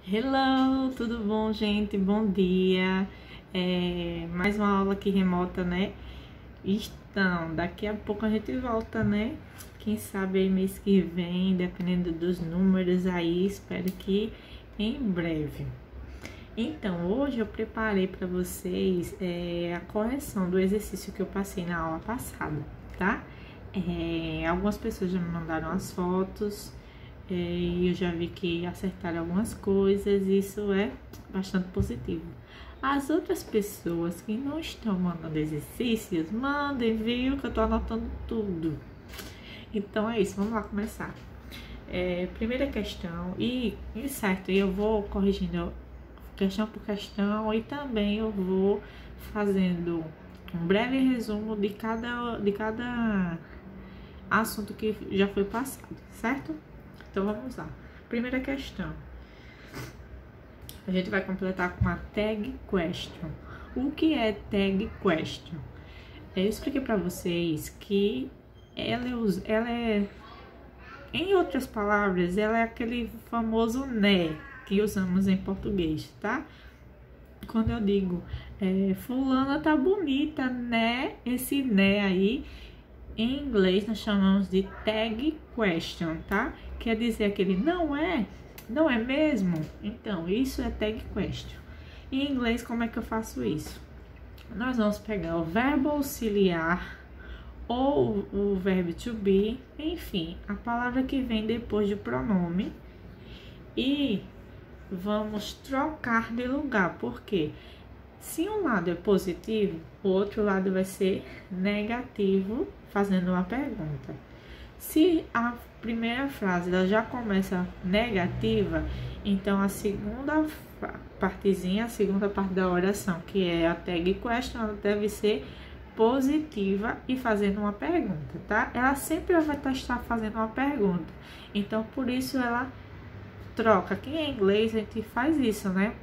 Hello, tudo bom, gente? Bom dia. Mais uma aula aqui remota, né? Então, daqui a pouco a gente volta, né? Quem sabe aí mês que vem, dependendo dos números aí, espero que em breve. Então, hoje eu preparei para vocês a correção do exercício que eu passei na aula passada, tá? Algumas pessoas já me mandaram as fotos. E eu já vi que acertaram algumas coisas, isso é bastante positivo. As outras pessoas que não estão mandando exercícios, mandem, viu? Que eu tô anotando tudo. Então é isso, vamos lá começar. Primeira questão, e certo, eu vou corrigindo questão por questão e também eu vou fazendo um breve resumo de cada assunto que já foi passado, certo? Então vamos lá. Primeira questão. A gente vai completar com a tag question. O que é tag question? Eu expliquei para vocês que ela é, em outras palavras, ela é aquele famoso né que usamos em português, tá? Quando eu digo fulana tá bonita, né? Esse né aí, em inglês nós chamamos de tag question, tá? Quer dizer aquele não é mesmo? Então, isso é tag question. Em inglês, como é que eu faço isso? Nós vamos pegar o verbo auxiliar ou o verbo to be, enfim, a palavra que vem depois do pronome e vamos trocar de lugar, porque se um lado é positivo, o outro lado vai ser negativo, fazendo uma pergunta. Se a primeira frase ela já começa negativa, então a segunda partezinha, a segunda parte da oração, que é a tag question, ela deve ser positiva e fazendo uma pergunta, tá? Ela sempre vai estar fazendo uma pergunta, então por isso ela troca. Aqui em inglês a gente faz isso, né?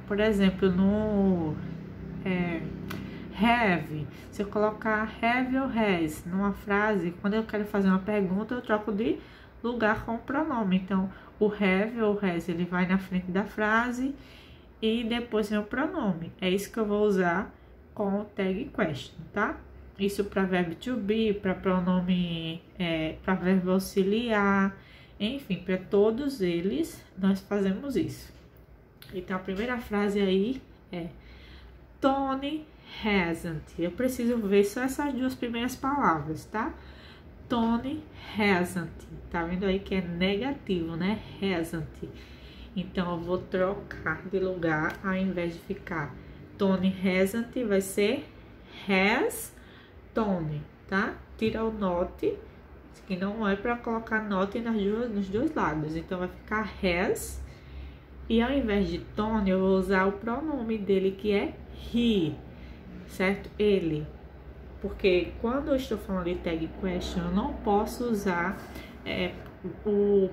Por exemplo, no have, se eu colocar have ou has numa frase, quando eu quero fazer uma pergunta, eu troco de lugar com o pronome. Então, o have ou has, ele vai na frente da frase e depois vem o pronome. É isso que eu vou usar com o tag question, tá? Isso para verbo to be, para pronome, para verbo auxiliar, enfim, para todos eles nós fazemos isso. Então, a primeira frase aí é Tony hasn't. Eu preciso ver só essas duas primeiras palavras, tá? Tony hasn't. Tá vendo aí que é negativo, né? Hasn't. Então, eu vou trocar de lugar, ao invés de ficar Tony hasn't, vai ser has Tony, tá? Tira o not, que não é para colocar not nos dois lados. Então, vai ficar has. E ao invés de Tony, eu vou usar o pronome dele, que é he, certo? Ele. Porque quando eu estou falando de tag question, eu não posso usar o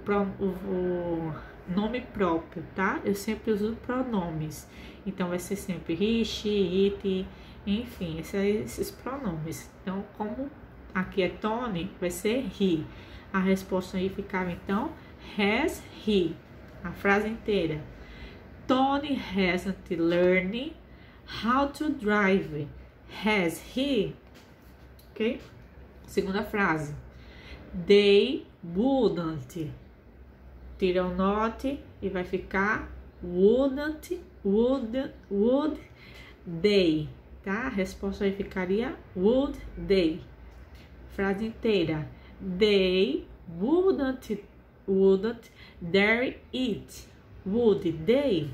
nome próprio, tá? Eu sempre uso pronomes. Então, vai ser sempre he, she, it, enfim, esses pronomes. Então, como aqui é Tony, vai ser he. A resposta aí ficava, então, has he. A frase inteira. Tony hasn't learned how to drive. Has he? Ok? Segunda frase. They wouldn't. Tira o not e vai ficar would they. Tá? A resposta aí ficaria would they. Frase inteira. They wouldn't dare eat. Would they?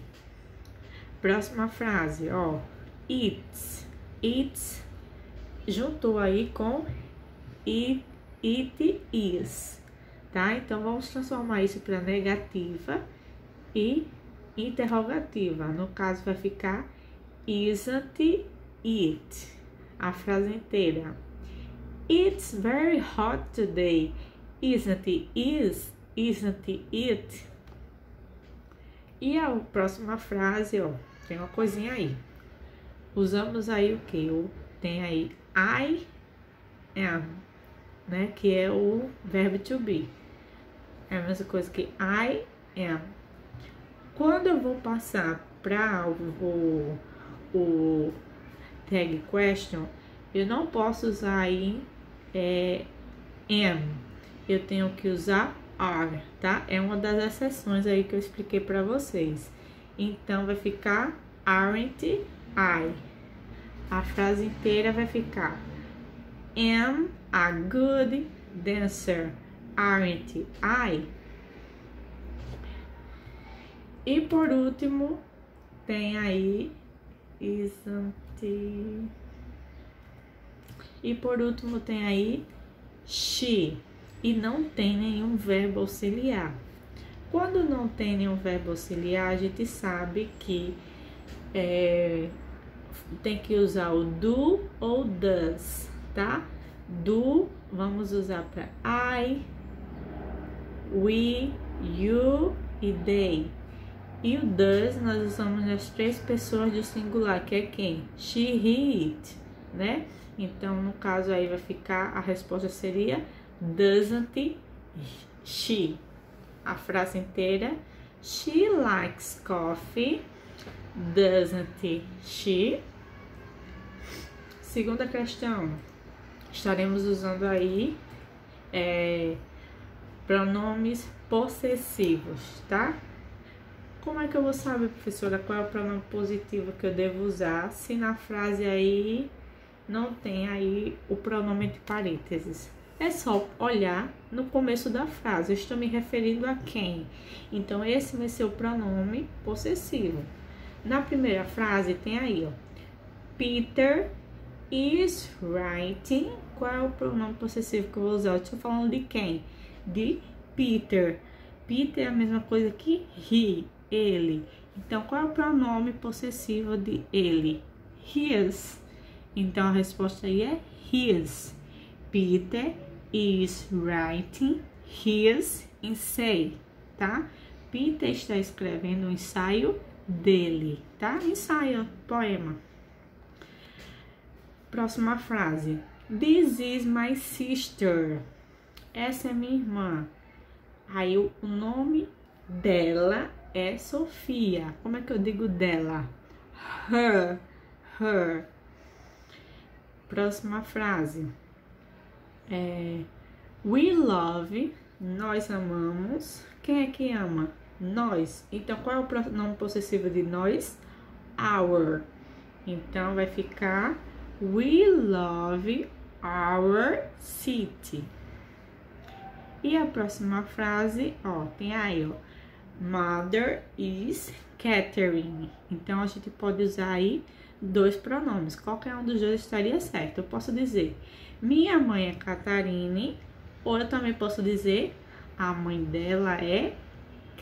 Próxima frase, ó. It's juntou aí com it is, tá? Então, vamos transformar isso para negativa e interrogativa. No caso, vai ficar isn't it? A frase inteira. It's very hot today. Isn't it? E a próxima frase, ó, tem uma coisinha aí. Usamos aí o que? Tem aí I am, né? Que é o verbo to be. É a mesma coisa que I am. Quando eu vou passar para o tag question, eu não posso usar aí am. Eu tenho que usar are, tá? É uma das exceções aí que eu expliquei para vocês. Então, vai ficar aren't I. A frase inteira vai ficar am a good dancer, aren't I? E por último, tem aí isn't. E por último tem aí she. E não tem nenhum verbo auxiliar. Quando não tem nenhum verbo auxiliar, a gente sabe que tem que usar o do ou does, tá? Do vamos usar para I, we, you e they. E o does nós usamos nas 3 pessoas do singular, que é quem? She, he, it, né? Então, no caso aí vai ficar, a resposta seria doesn't she. A frase inteira, she likes coffee, doesn't she? Segunda questão, estaremos usando aí pronomes possessivos, tá? Como é que eu vou saber, professora, qual é o pronome positivo que eu devo usar se na frase aí não tem aí o pronome entre parênteses? É só olhar no começo da frase, eu estou me referindo a quem? Então, esse vai ser o pronome possessivo. Na primeira frase tem aí, ó, Peter is writing. Qual é o pronome possessivo que eu vou usar? Eu estou falando de quem? De Peter. Peter é a mesma coisa que he, ele. Então, qual é o pronome possessivo de ele? His. Então, a resposta aí é his. Peter is writing his essay, tá? Peter está escrevendo um ensaio dele, tá? Ensaio, poema. Próxima frase. This is my sister. Essa é minha irmã. Aí o nome dela é Sofia. Como é que eu digo dela? Her. Her. Próxima frase. We love. Nós amamos. Quem é que ama? Nós. Então, qual é o pronome possessivo de nós? Our. Então, vai ficar we love our city. E a próxima frase, ó, tem aí, ó, mother is Catherine. Então, a gente pode usar aí 2 pronomes. Qualquer um dos 2 estaria certo. Eu posso dizer, minha mãe é Catarine, ou eu também posso dizer, a mãe dela é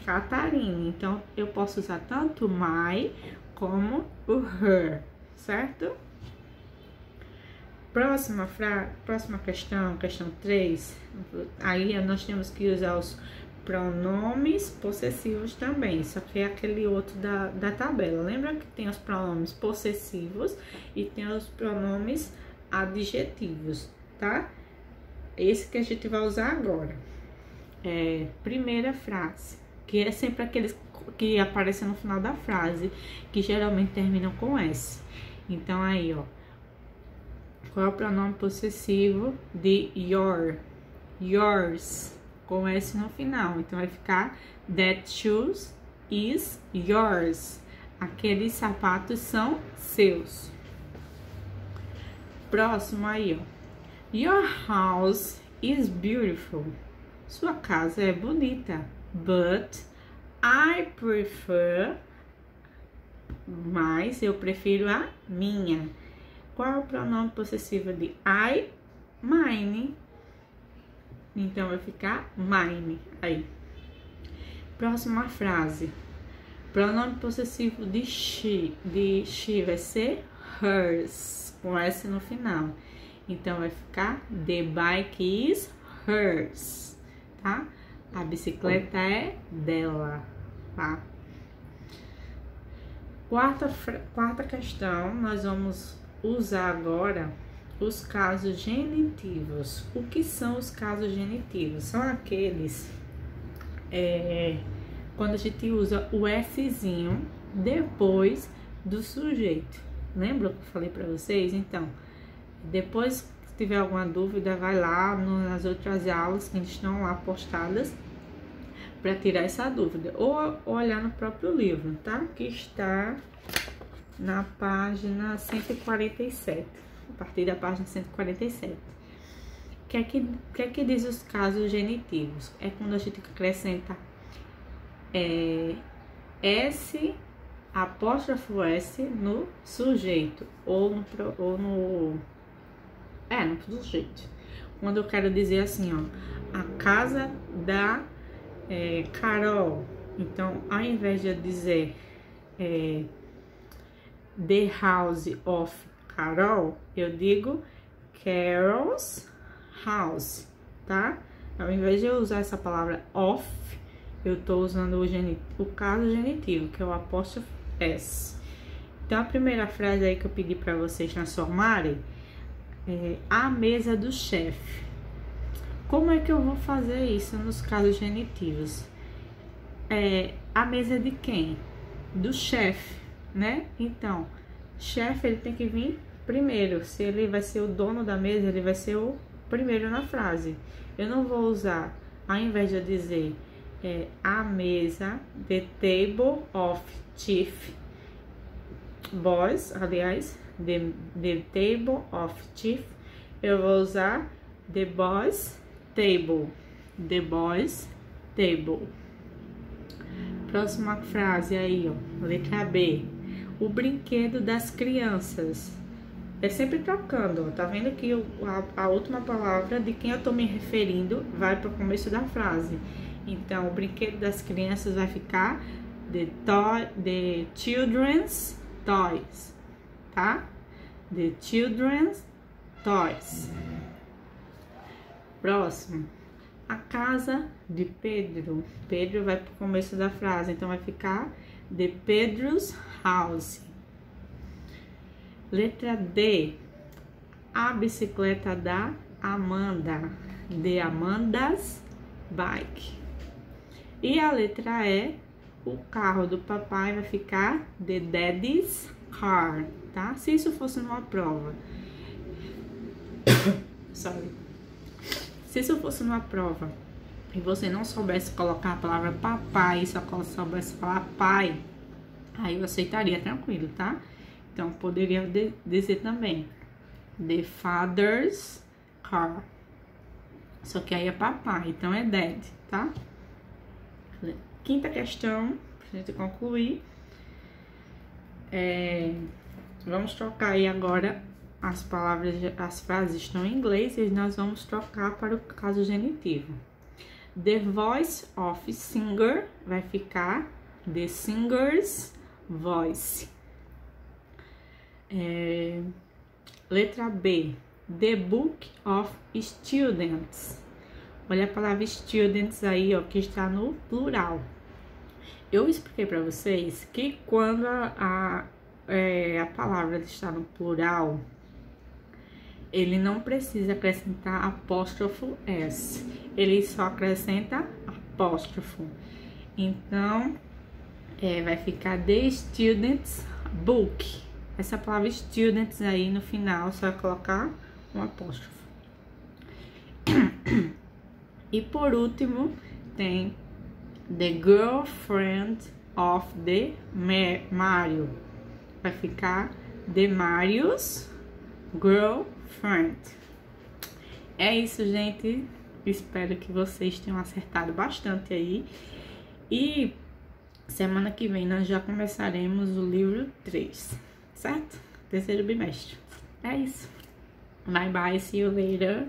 Catarine. Então, eu posso usar tanto my como o her, certo? Próxima questão, questão 3. Aí nós temos que usar os pronomes possessivos também, só que é aquele outro da tabela. Lembra que tem os pronomes possessivos e tem os pronomes adjetivos, tá? Esse que a gente vai usar agora. Primeira frase, que é sempre aqueles que aparecem no final da frase, que geralmente terminam com S. Então, aí, ó. Qual é o pronome possessivo de your? Yours, com S no final. Então, vai ficar that shoes is yours. Aqueles sapatos são seus. Próximo aí, ó. Your house is beautiful. Sua casa é bonita. But I prefer. Mas eu prefiro a minha. Qual é o pronome possessivo de I? Mine. Então, vai ficar mine. Aí. Próxima frase. Pronome possessivo de she. De she vai ser hers. Com S no final. Então, vai ficar the bike is hers. Tá? A bicicleta é dela. Tá? Quarta questão. Nós vamos usar agora os casos genitivos. O que são os casos genitivos? São aqueles quando a gente usa o Szinho depois do sujeito. Lembra que eu falei para vocês? Então, depois se tiver alguma dúvida, vai lá nas outras aulas que estão lá postadas para tirar essa dúvida, ou olhar no próprio livro, tá? Que está na página 147, a partir da página 147. O que é que diz os casos genitivos? É quando a gente acrescenta S, apóstrofo S no sujeito, ou no sujeito. Quando eu quero dizer assim, ó, a casa da Carol. Então, ao invés de eu dizer the house of Carol, eu digo Carol's house, tá? Ao invés de eu usar essa palavra of, eu tô usando o caso genitivo, que é o apóstrofo S. Então, a primeira frase aí que eu pedi para vocês transformarem é a mesa do chefe. Como é que eu vou fazer isso nos casos genitivos? A mesa de quem? Do chefe, né? Então, chefe, ele tem que vir primeiro. Se ele vai ser o dono da mesa, ele vai ser o primeiro na frase. Eu não vou usar, ao invés de eu dizer a mesa, the table of chief boys, aliás, the table of chief, eu vou usar the boys table, the boys table. Próxima frase aí, ó, letra B, o brinquedo das crianças. É sempre trocando, ó, tá vendo que a última palavra de quem eu tô me referindo vai pro começo da frase. Então, o brinquedo das crianças vai ficar the children's toys, tá? The children's toys. Próximo, a casa de Pedro. Pedro vai pro começo da frase, então vai ficar the Pedro's house. Letra D, a bicicleta da Amanda, the Amanda's bike. E a letra E, o carro do papai vai ficar the daddy's car, tá? Se isso fosse numa prova. Sorry. Se isso fosse numa prova e você não soubesse colocar a palavra papai, só soubesse falar pai, aí eu aceitaria tranquilo, tá? Então, poderia dizer também the father's car. Só que aí é papai, então é dad, tá? Quinta questão, pra gente concluir. Vamos trocar aí agora as palavras, as frases estão em inglês e nós vamos trocar para o caso genitivo. The voice of singer vai ficar the singer's voice. Letra B, the book of students. Olha a palavra students aí, ó, que está no plural. Eu expliquei para vocês que quando a palavra está no plural, ele não precisa acrescentar apóstrofo S. Ele só acrescenta apóstrofo. Então, vai ficar the student's book. Essa palavra students aí no final, só vai colocar um apóstrofo. E por último, tem the girlfriend of the Mario. Vai ficar the Mario's girlfriend. É isso, gente. Espero que vocês tenham acertado bastante aí. E semana que vem nós já começaremos o livro 3, certo? Terceiro bimestre. É isso. Bye bye, see you later.